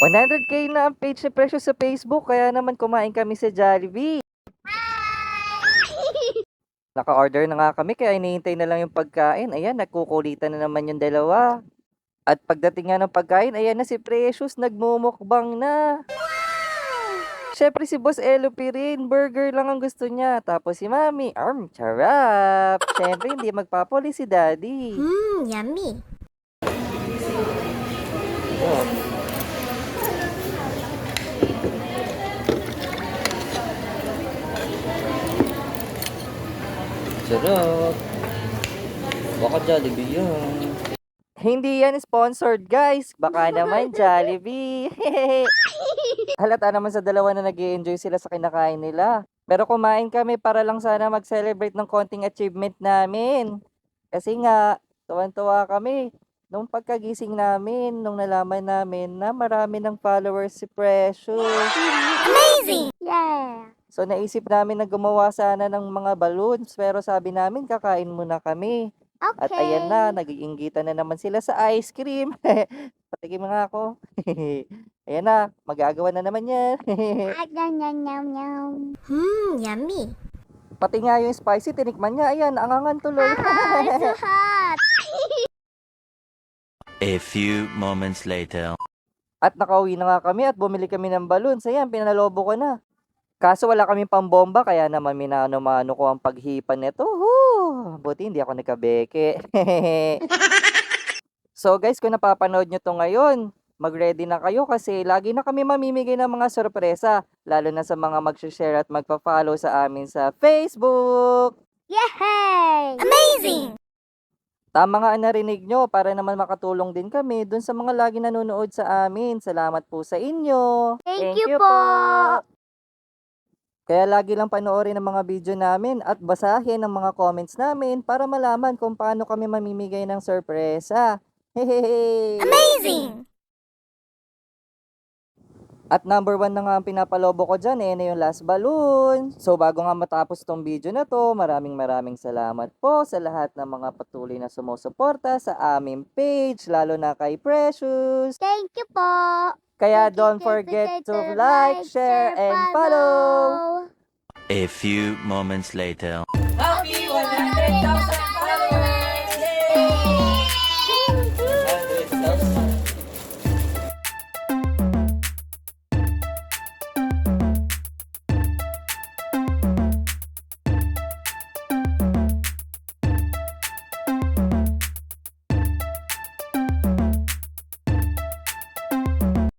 100K na ang page ni Precious sa Facebook, kaya naman kumain kami sa Jollibee. Naka-order na nga kami, kaya hinihintay na lang yung pagkain. Ayan, nagkukulitan na naman yung dalawa. At pagdating nga ng pagkain, ayan na si Precious, nagmumukbang na. Syempre si Boss Elope rin, burger lang ang gusto niya. Tapos si Mami, charap. Syempre hindi magpapuli si Daddy. Yummy. Oh. Sarap. Baka Jollibee yun. Hindi yan sponsored, guys. Baka naman Jollibee. Halata naman sa dalawa na nag-i-enjoy sila sa kinakain nila. Pero kumain kami para lang sana mag-celebrate ng konting achievement namin. Kasi nga, tuwan-tuwa kami. Nung pagkagising namin, nung nalaman namin na marami ng followers si Precious. Amazing! Yeah! So naisip namin na gumawa sana ng mga balloons, pero sabi namin kakain muna kami. Okay. At ayan na, nag-iinggitan na naman sila sa ice cream. Patikim nga ako. Ayan na, magagawa na naman yan. Yummy. Pati nga yung spicy, tinikman niya. Ayan, angangan tuloy. It's so hot. A few moments later. At nakauwi na nga kami at bumili kami ng balloons. Ayan, pinalobo ko na. Kaso wala kaming pambomba, kaya naman minano-mano ko ang paghipan nito. Buti hindi ako nagkabeke. So guys, kung napapanood nyo to ngayon, mag-ready na kayo kasi lagi na kami mamimigay ng mga sorpresa. Lalo na sa mga mag-share at magpa-follow sa amin sa Facebook. Yay! Amazing! Tama nga ang narinig nyo para naman makatulong din kami dun sa mga lagi nanonood sa amin. Salamat po sa inyo. Thank you po. Kaya lagi lang panoorin ang mga video namin at basahin ang mga comments namin para malaman kung paano kami mamimigay ng sorpresa. Hehehe! Amazing! At number 1 na nga ang pinapalobo ko dyan na yung last balloon. So bago nga matapos tong video na to, maraming salamat po sa lahat ng mga patuloy na sumusuporta sa aming page, lalo na kay Precious. Thank you po. Kaya don't forget to like, share, and follow! A few moments later. Happy 100,000